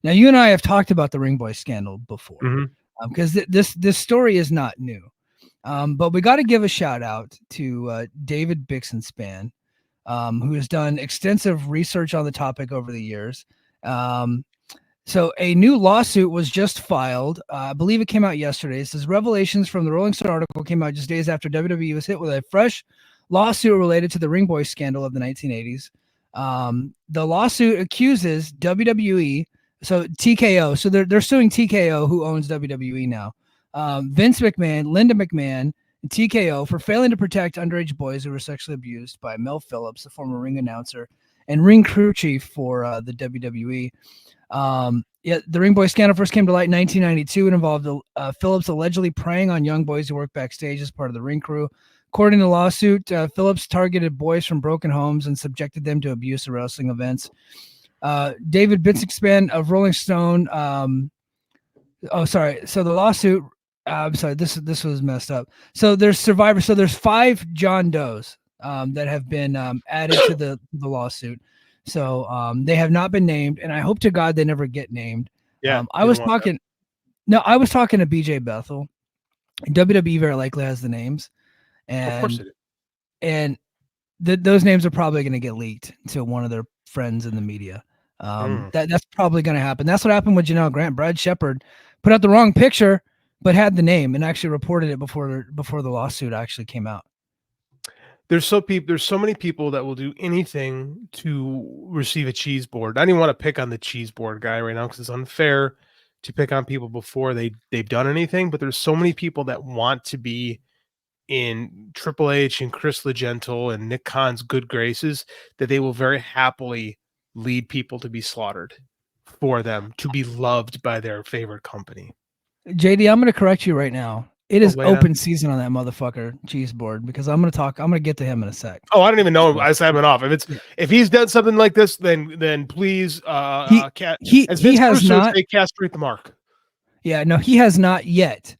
Now, you and I have talked about the Ring Boy scandal before, Mm-hmm. because this story is not new. But we got to give a shout out to David Bixenspan, who has done extensive research on the topic over the years. So a new lawsuit was just filed. I believe it came out yesterday. It says revelations from the Rolling Stone article came out just days after WWE was hit with a fresh lawsuit related to the Ring Boy scandal of the 1980s. The lawsuit accuses WWE, so TKO, so they're suing TKO, who owns WWE now. Vince McMahon, Linda McMahon, and TKO for failing to protect underage boys who were sexually abused by Mel Phillips, the former ring announcer and ring crew chief for the WWE. The Ring Boy scandal first came to light in 1992 and involved Phillips allegedly preying on young boys who worked backstage as part of the ring crew. According to the lawsuit, Phillips targeted boys from broken homes and subjected them to abuse at wrestling events. David Bixenspan of Rolling Stone. So the lawsuit. I'm sorry. This was messed up. So there's survivors. So there's 5 John Does that have been added to the lawsuit. So they have not been named, and I hope to God they never get named. Yeah, I was talking to BJ Bethel. WWE very likely has the names, and of course it is. And those names are probably going to get leaked to one of their friends in the media. That's probably going to happen. That's what happened with Janelle Grant. Brad Shepard put out the wrong picture, but had the name and actually reported it before the lawsuit actually came out. There's so many people that will do anything to receive a cheese board. I don't even want to pick on the cheese board guy right now because it's unfair to pick on people before they've done anything. But there's so many people that want to be in Triple H and Chris LeGentle and Nick Khan's good graces that they will very happily lead people to be slaughtered for them to be loved by their favorite company. JD, I'm going to correct you right now. It is open season on that motherfucker cheese board because I'm going to get to him in a sec. Oh, I don't even know. I said it off. If he's done something like this, then please, he has not castrate the mark. Yeah, no, he has not yet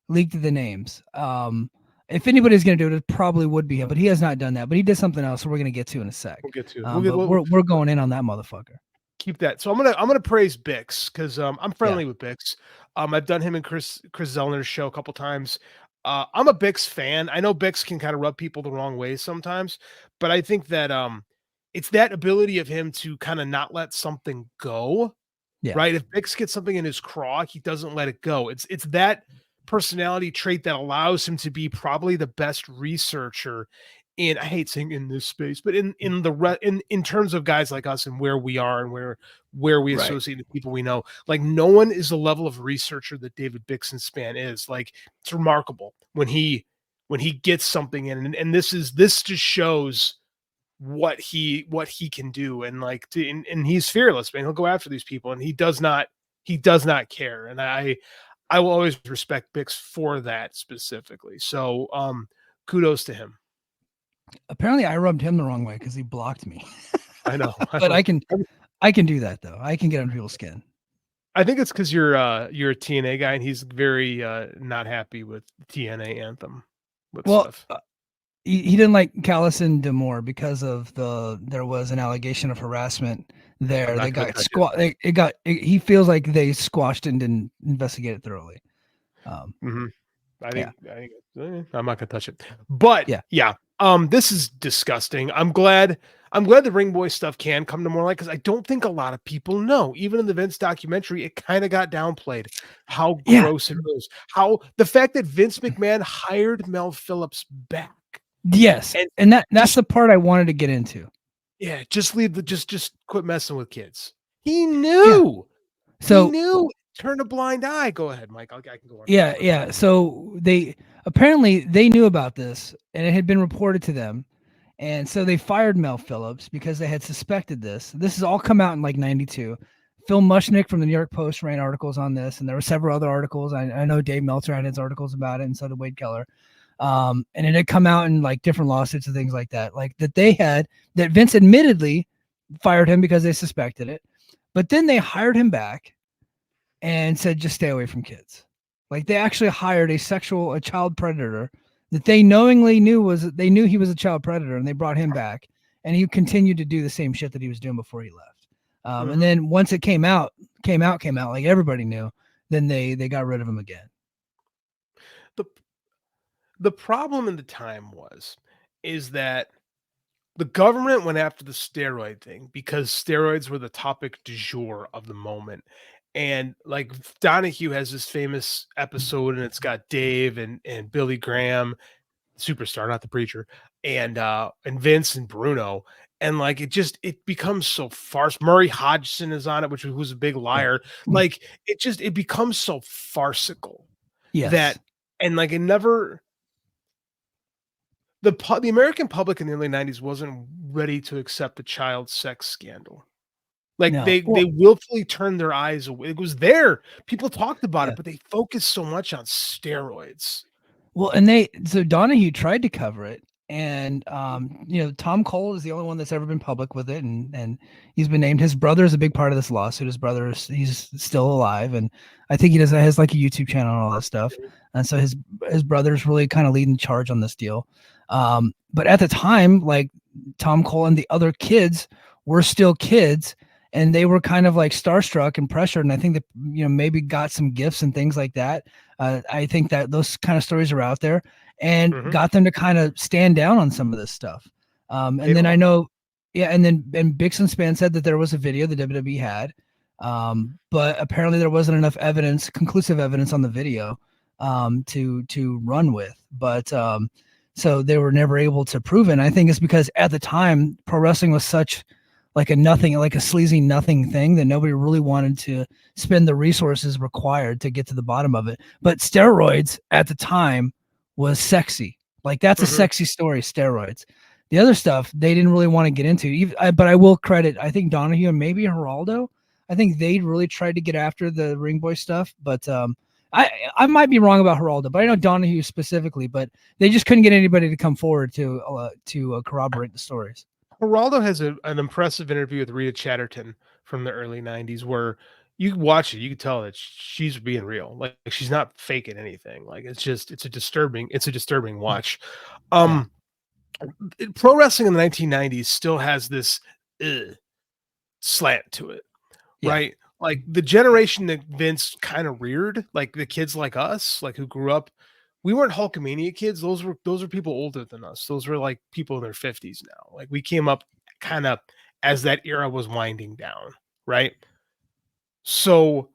leaked the names. If anybody's going to do it, it probably would be him, but he has not done that. But he did something else, so we're going to get to in a sec. We'll get to. We're going in on that motherfucker. Keep that. So I'm gonna praise Bix because I'm friendly with Bix. I've done him and Chris Zellner's show a couple times. I'm a Bix fan. I know Bix can kind of rub people the wrong way sometimes, but I think that it's that ability of him to kind of not let something go. Yeah. Right. If Bix gets something in his craw, he doesn't let it go. It's that personality trait that allows him to be probably the best researcher. And I hate saying in this space, but in terms of guys like us and where we are and where we associate the people we know, like no one is the level of researcher that David Bixenspan is. Like it's remarkable when he gets something in, and this just shows what he can do, and and he's fearless, man. He'll go after these people, and he does not care, and I will always respect Bix for that specifically. So kudos to him. Apparently I rubbed him the wrong way because he blocked me. I know. But I can do that though. I can get under people's skin. I think it's because you're a TNA guy and he's very not happy with TNA anthem. Stuff. He didn't like Callis and D'Amore because of there was an allegation of harassment there. They got he feels like they squashed it and didn't investigate it thoroughly. I think I'm not gonna touch it. But yeah. This is disgusting. I'm glad the Ring Boy stuff can come to more light because I don't think a lot of people know. Even in the Vince documentary, it kind of got downplayed how gross it was. How the fact that Vince McMahon hired Mel Phillips back. Yes, and that's the part I wanted to get into. Yeah, just quit messing with kids. He knew. Yeah. So he knew. Turn a blind eye. Go ahead, Mike. I can go on. Yeah. So they knew about this, and it had been reported to them, and so they fired Mel Phillips because they had suspected this. This has all come out in like '92. Phil Mushnick from the New York Post ran articles on this, and there were several other articles. I know Dave Meltzer had his articles about it, and so did Wade Keller. And it had come out in like different lawsuits and things like that, like that Vince admittedly fired him because they suspected it, but then they hired him back and said, just stay away from kids. Like they actually hired a child predator that they knowingly knew he was a child predator, and they brought him back, and he continued to do the same shit that he was doing before he left. And then once it came out, like everybody knew, then they got rid of him again. The the problem in the time is that the government went after the steroid thing because steroids were the topic du jour of the moment. And like Donahue has this famous episode, and it's got Dave and Billy Graham, superstar, not the preacher, and Vince and Bruno. And like it becomes so farce. Murray Hodgson is on it, which who's a big Yeah. liar. Like it becomes so farcical Yes. that, and like it never, the American public in the early 90s wasn't ready to accept the child sex scandal. Like No. they willfully turned their eyes away. It was there. People talked about Yeah. it, but they focused so much on steroids. Well, and so Donahue tried to cover it, and Tom Cole is the only one that's ever been public with it, and he's been named. His brother is a big part of this lawsuit. His brother he's still alive, and I think he has like a YouTube channel and all that stuff. And so his brother's really kind of leading the charge on this deal. But at the time, like Tom Cole and the other kids were still kids, and they were kind of like starstruck and pressured. And I think that maybe got some gifts and things like that. I think that those kind of stories are out there, and got them to kind of stand down on some of this stuff. And then I know, and Bix and Span said that there was a video the WWE had, but apparently there wasn't enough evidence, conclusive evidence on the video to run with. But so they were never able to prove it. And I think it's because at the time pro wrestling was such like a sleazy nothing thing that nobody really wanted to spend the resources required to get to the bottom of it. But steroids at the time was sexy. Like that's a sexy story, steroids. The other stuff they didn't really want to get into. But I will credit, I think Donahue and maybe Geraldo, I think they really tried to get after the Ring Boy stuff. But I might be wrong about Geraldo, but I know Donahue specifically. But they just couldn't get anybody to come forward to corroborate the stories. Geraldo has an impressive interview with Rita Chatterton from the early 90s where you watch it, you can tell that she's being real. Like she's not faking anything. Like it's a disturbing watch. Pro wrestling in the 1990s still has this slant to it, right? Like the generation that Vince kind of reared, like the kids like us, like who grew up, we weren't Hulkamania kids. Those were people older than us. Those were like people in their 50s now. Like we came up kind of as that era was winding down, right? So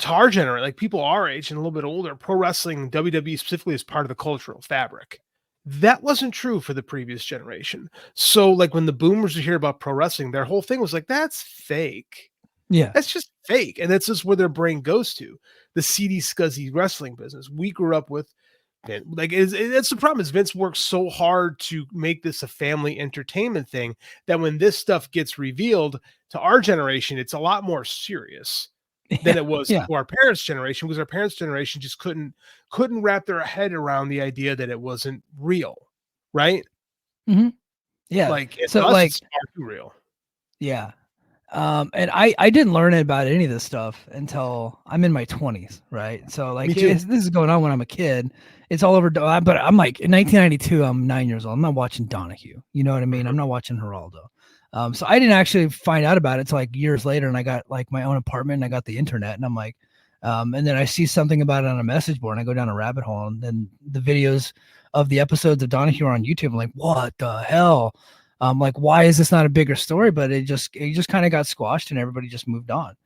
to our generation, like people our age and a little bit older, pro wrestling, WWE specifically, is part of the cultural fabric. That wasn't true for the previous generation. So like when the boomers would hear about pro wrestling, their whole thing was like, that's fake. Yeah. That's just fake. And that's just where their brain goes to. The seedy, scuzzy wrestling business. We grew up with, like, it's the problem is Vince works so hard to make this a family entertainment thing that when this stuff gets revealed to our generation, it's a lot more serious than it was to our parents' generation, because our parents' generation just couldn't wrap their head around the idea that it wasn't real, right? Yeah. Like so us, like it's far too real. Yeah. And I didn't learn about any of this stuff until I'm in my 20s, right? So like this is going on when I'm a kid. It's all over. But I'm like in 1992, I'm 9 years old. I'm not watching Donahue. You know what I mean? I'm not watching Geraldo. So I didn't actually find out about it till like years later, and I got like my own apartment and I got the internet, and I'm like, and then I see something about it on a message board, and I go down a rabbit hole, and then the videos of the episodes of Donahue are on YouTube. I'm like, what the hell? Like, why is this not a bigger story? But it just kind of got squashed, and everybody just moved on.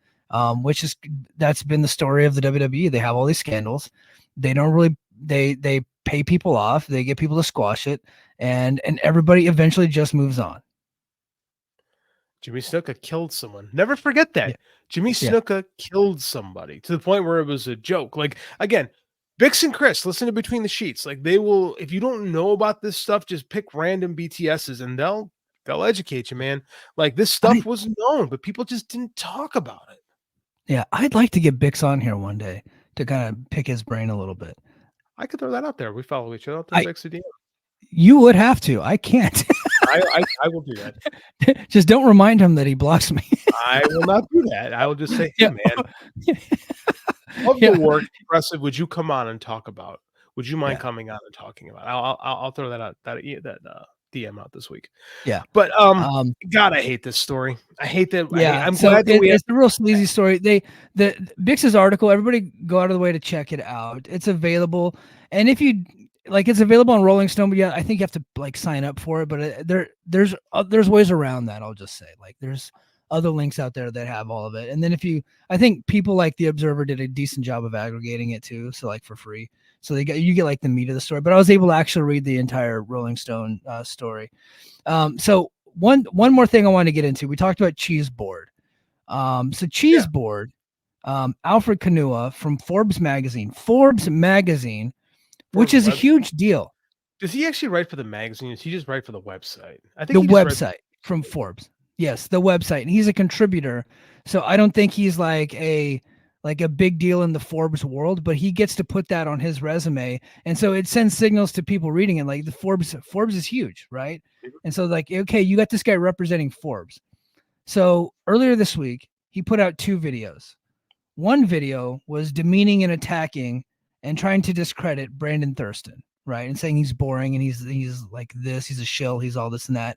That's been the story of the WWE. They have all these scandals. They don't really they pay people off. They get people to squash it, and everybody eventually just moves on. Jimmy Snuka killed someone. Never forget that. Yeah. Jimmy Snuka killed somebody to the point where it was a joke. Like, again, Bix and Chris, listen to Between the Sheets. Like, they will, if you don't know about this stuff, just pick random BTSs and they'll educate you, man. Like, this stuff was known, but people just didn't talk about it. Yeah, I'd like to get Bix on here one day to kind of pick his brain a little bit. I could throw that out there. We follow each other. I'll Bix a DM. You would have to. I can't. I will do that. Just don't remind him that he blocks me. I will not do that. I will just say, hey, man, of the work, Impressive, would you come on and talk about? Would you mind coming on and talking about? I'll throw that out. That DM out this week. Yeah. But God, I hate this story. I hate that. Yeah, I'm so glad that we have. it's a real sleazy story. The Bix's article, everybody go out of the way to check it out. It's available, and if you like, it's available on Rolling Stone. But yeah, I think you have to like sign up for it. But there's ways around that. I'll just say, like, there's other links out there that have all of it. And then I think people like the Observer did a decent job of aggregating it too, so like for free. So you get like the meat of the story. But I was able to actually read the entire Rolling Stone story. So one more thing I want to get into. We talked about Cheese Board. So Cheese Board, Alfred Kanua from Forbes magazine, which is a huge deal. Does he actually write for the magazine? Does he just write for the website? I think the website from Forbes. Yes, the website. And he's a contributor. So I don't think he's like a big deal in the Forbes world, but he gets to put that on his resume. And so it sends signals to people reading it. Like the Forbes is huge, right? And so like, okay, you got this guy representing Forbes. So earlier this week, he put out 2 videos. One video was demeaning and attacking and trying to discredit Brandon Thurston, right? And saying he's boring and he's like this, he's a shill, he's all this and that.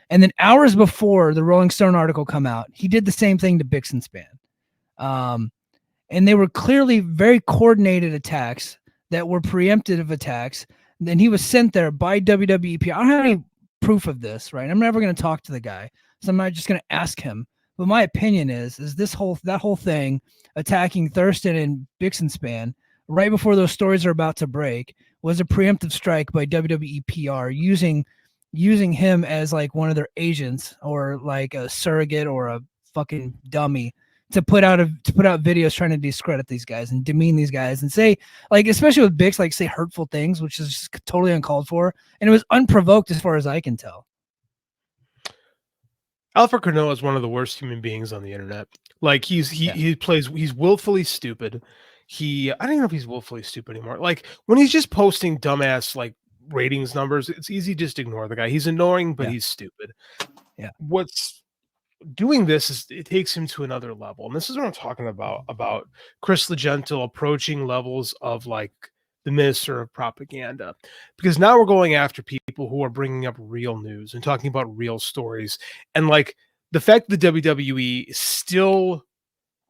And then hours before the Rolling Stone article come out, he did the same thing to Bix and Span. And they were clearly very coordinated attacks that were preemptive attacks. And then he was sent there by WWEP. I don't have any proof of this, right? I'm never going to talk to the guy, so I'm not just going to ask him. But my opinion is that whole thing attacking Thurston and Bix and Span right before those stories are about to break was a preemptive strike by WWE PR using him as like one of their agents or like a surrogate or a fucking dummy to put out videos trying to discredit these guys and demean these guys and say, like, especially with Bix, like say hurtful things, which is just totally uncalled for. And it was unprovoked as far as I can tell. Alfred Canoa is one of the worst human beings on the internet. Like he's willfully stupid. I don't even know if he's willfully stupid anymore. Like when he's just posting dumbass like ratings numbers, it's easy just to ignore the guy. He's annoying, but he's stupid. Yeah. What's doing this is it takes him to another level. And this is what I'm talking about Chris Legento approaching levels of like the minister of propaganda, because now we're going after people who are bringing up real news and talking about real stories. And like the fact that the WWE still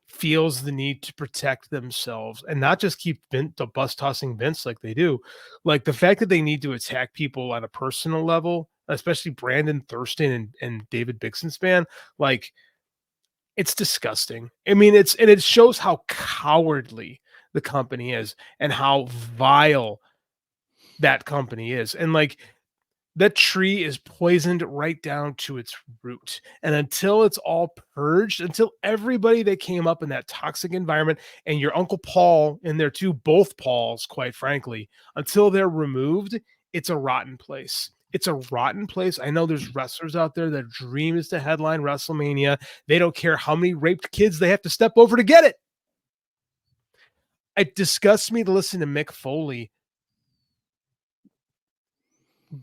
feels the need to protect themselves and not just keep the bus tossing Vince like they do, like the fact that they need to attack people on a personal level, especially Brandon Thurston and David Bixenspan, like it's disgusting. I mean, it shows how cowardly the company is and how vile that company is. And like that tree is poisoned right down to its root. And until it's all purged, until everybody that came up in that toxic environment and your Uncle Paul in there too, both Pauls, quite frankly, until they're removed, it's a rotten place. It's a rotten place. I know there's wrestlers out there that dream is to headline WrestleMania. They don't care how many raped kids they have to step over to get it. It disgusts me to listen to Mick Foley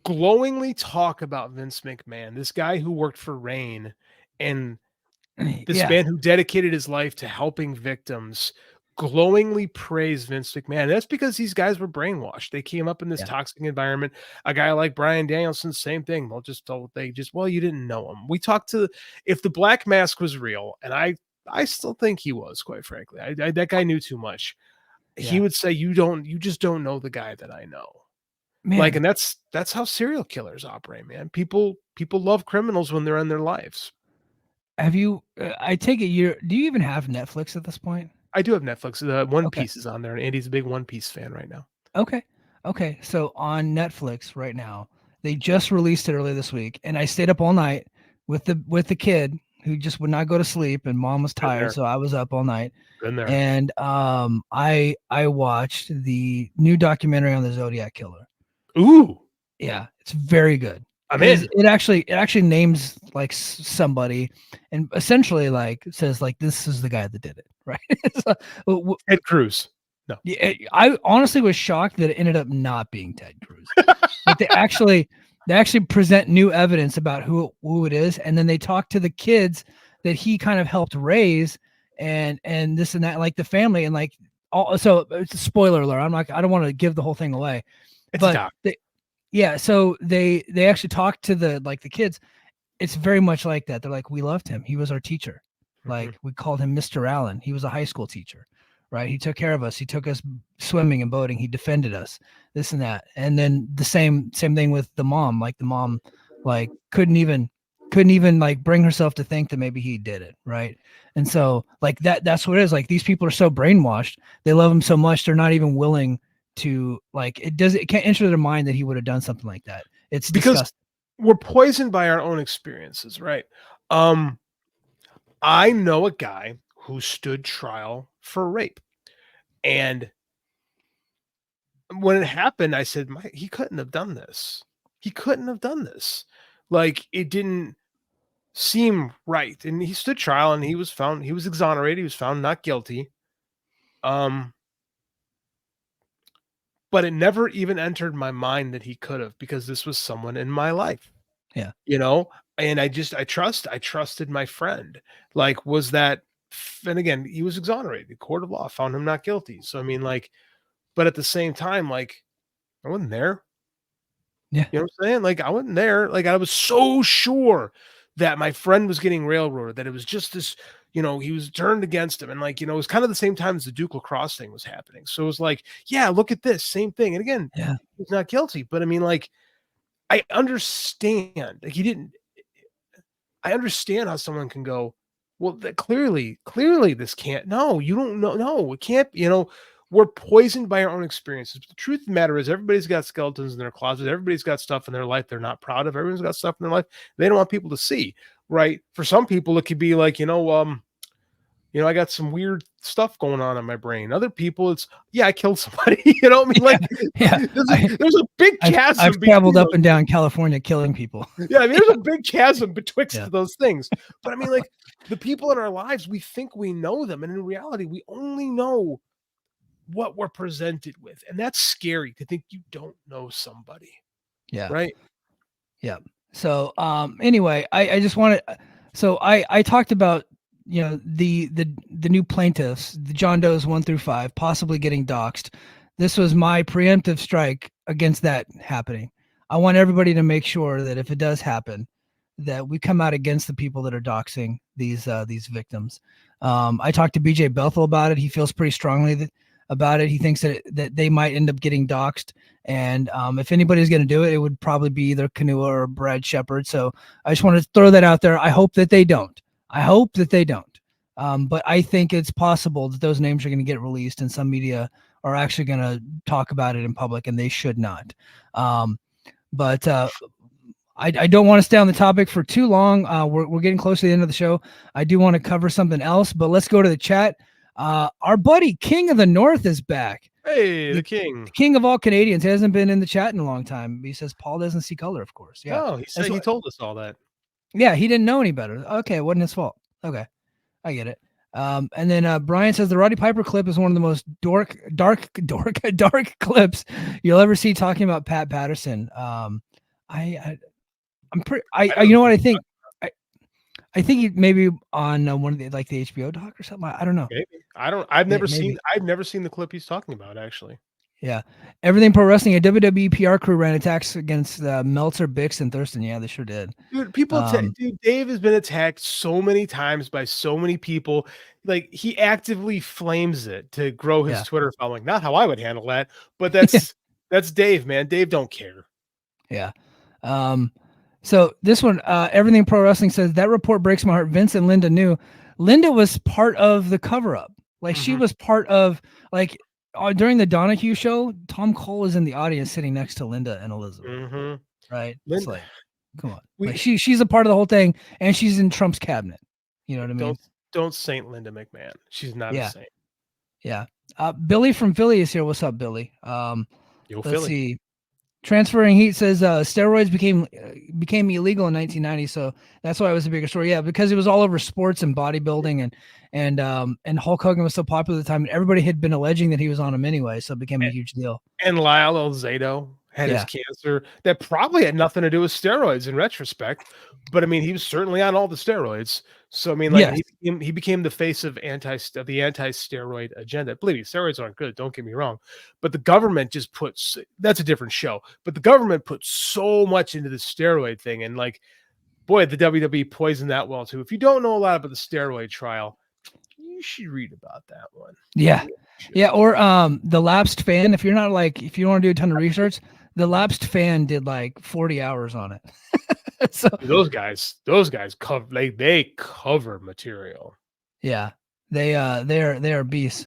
glowingly talk about Vince McMahon, this guy who worked for Reign and this man who dedicated his life to helping victims, glowingly praise Vince McMahon. That's because these guys were brainwashed. They came up in this toxic environment. A guy like Bryan Danielson, same thing. Well, you didn't know him. We talked to, if the Black Mask was real, and I still think he was, quite frankly. That guy knew too much. He would say, you just don't know the guy that I know. Man. Like, and that's how serial killers operate, man. People love criminals when they're in their lives. Have you? I take it do you even have Netflix at this point? I do have Netflix. One Piece is on there, and Andy's a big One Piece fan right now. Okay. So on Netflix right now, they just released it earlier this week, and I stayed up all night with the kid who just would not go to sleep, and mom was tired, so I was up all night. Been there. And I watched the new documentary on the Zodiac Killer. Ooh, yeah, it's very good. I'm in. It actually names like somebody and essentially like says like this is the guy that did it, right? Ted Cruz. No, I honestly was shocked that it ended up not being Ted Cruz. Like they actually present new evidence about who it is, and then they talk to the kids that he kind of helped raise, and this and that, like the family, and like all. So it's a spoiler alert. I don't want to give the whole thing away. It's a doc. Yeah, so they actually talked to the kids. It's very much like that. They're like, we loved him. He was our teacher. Mhm. Like we called him Mr. Allen. He was a high school teacher, right? He took care of us. He took us swimming and boating. He defended us, this and that. And then the same thing with the mom. Like the mom, like couldn't even like bring herself to think that maybe he did it, right? And so like that's what it is. Like these people are so brainwashed. They love him so much they're not even willing to like it can't enter their mind that he would have done something like that. It's Because disgusting. we're poisoned by our own experiences, right? I know a guy who stood trial for rape, and when it happened, I said, he couldn't have done this. He couldn't have done this. Like it didn't seem right." And he stood trial, and he was exonerated. He was found not guilty. Um, but it never even entered my mind that he could have, because this was someone in my life. Yeah. You know, and I trusted my friend. Like, was that, and again, he was exonerated. The court of law found him not guilty. So I mean, like, but at the same time, like, I wasn't there. Yeah. You know what I'm saying? Like, I wasn't there. Like, I was so sure that my friend was getting railroaded, that it was just this, he was turned against him. And like, it was kind of the same time as the Duke lacrosse thing was happening. So it was like, yeah, look at this, same thing. And again, Yeah. he's not guilty. But I mean, like, I understand. Like, I understand how someone can go, well, that clearly this can't. No, you don't know. No, it can't. We're poisoned by our own experiences. But the truth of the matter is, everybody's got skeletons in their closet. Everybody's got stuff in their life they're not proud of. Everyone's got stuff in their life they don't want people to see. Right? For some people, it could be like, I got some weird stuff going on in my brain. Other people, it's, yeah, I killed somebody. You know what I mean? Like, Yeah. there's a big chasm. I've traveled up and down California killing people. Yeah, I mean, there's a big chasm betwixt Yeah. those things. But I mean, like, the people in our lives, we think we know them, and in reality, we only know what we're presented with, and that's scary to think you don't know somebody. Yeah. Right. Yeah. So anyway, I just wanted, so I talked about the new plaintiffs, the John Does 1 through 5, possibly getting doxxed. This was my preemptive strike against that happening. I want everybody to make sure that if it does happen, that we come out against the people that are doxing these victims. I talked to BJ Bethel about it. He feels pretty strongly about it. He thinks that they might end up getting doxxed. And if anybody's going to do it, it would probably be either Kanua or Brad Shepard. So I just want to throw that out there. I hope that they don't. But I think it's possible that those names are going to get released and some media are actually going to talk about it in public, and they should not. But I don't want to stay on the topic for too long. We're getting close to the end of the show. I do want to cover something else, but let's go to the chat. Our buddy King of the North is back. Hey, the king. King of all Canadians. He hasn't been in the chat in a long time. He says Paul doesn't see color, of course. Yeah. Oh, he told us all that. Yeah, he didn't know any better. Okay, it wasn't his fault. Okay, I get it. And then Brian says the Roddy Piper clip is one of the most dark clips you'll ever see talking about Pat Patterson. I'm pretty. You know what I think. I think he maybe on one of the the HBO doc or something. I don't know. Maybe. I've never Maybe. seen the clip he's talking about, actually. Yeah. Everything Pro Wrestling, a WWE PR crew ran attacks against Meltzer, Bix, and Thurston. Yeah, they sure did. Dude, dude, Dave has been attacked so many times by so many people. Like, he actively flames it to grow his Twitter following. Not how I would handle that, but that's Dave, man. Dave don't care. Yeah. So this one, Everything Pro Wrestling says that report breaks my heart. Vince and Linda knew. Linda was part of the cover up. Like she was part of during the Donahue show, Tom Cole is in the audience sitting next to Linda and Elizabeth. Right. It's like, come on. She's a part of the whole thing, and she's in Trump's cabinet. You know what I mean? Don't Saint Linda McMahon. She's not a saint. Yeah. Billy from Philly is here. What's up, Billy? Let's see. Transferring Heat says steroids became illegal in 1990, so that's why it was a bigger story. Yeah, because it was all over sports and bodybuilding, and Hulk Hogan was so popular at the time, and everybody had been alleging that he was on him anyway, so it became a huge deal. And Lyle Alzado had his cancer that probably had nothing to do with steroids in retrospect, but I mean, he was certainly on all the steroids. So I mean, like he became the face of the anti-steroid agenda. Believe me, steroids aren't good. Don't get me wrong, but the government just puts that's a different show. But the government put so much into the steroid thing, and like, boy, the WWE poisoned that well too. If you don't know a lot about the steroid trial, you should read about that one. Yeah. Yeah. Or the Lapsed Fan. If you don't want to do a ton of research, the Lapsed Fan did like 40 hours on it. So those guys cover, they cover material. Yeah, they are beasts.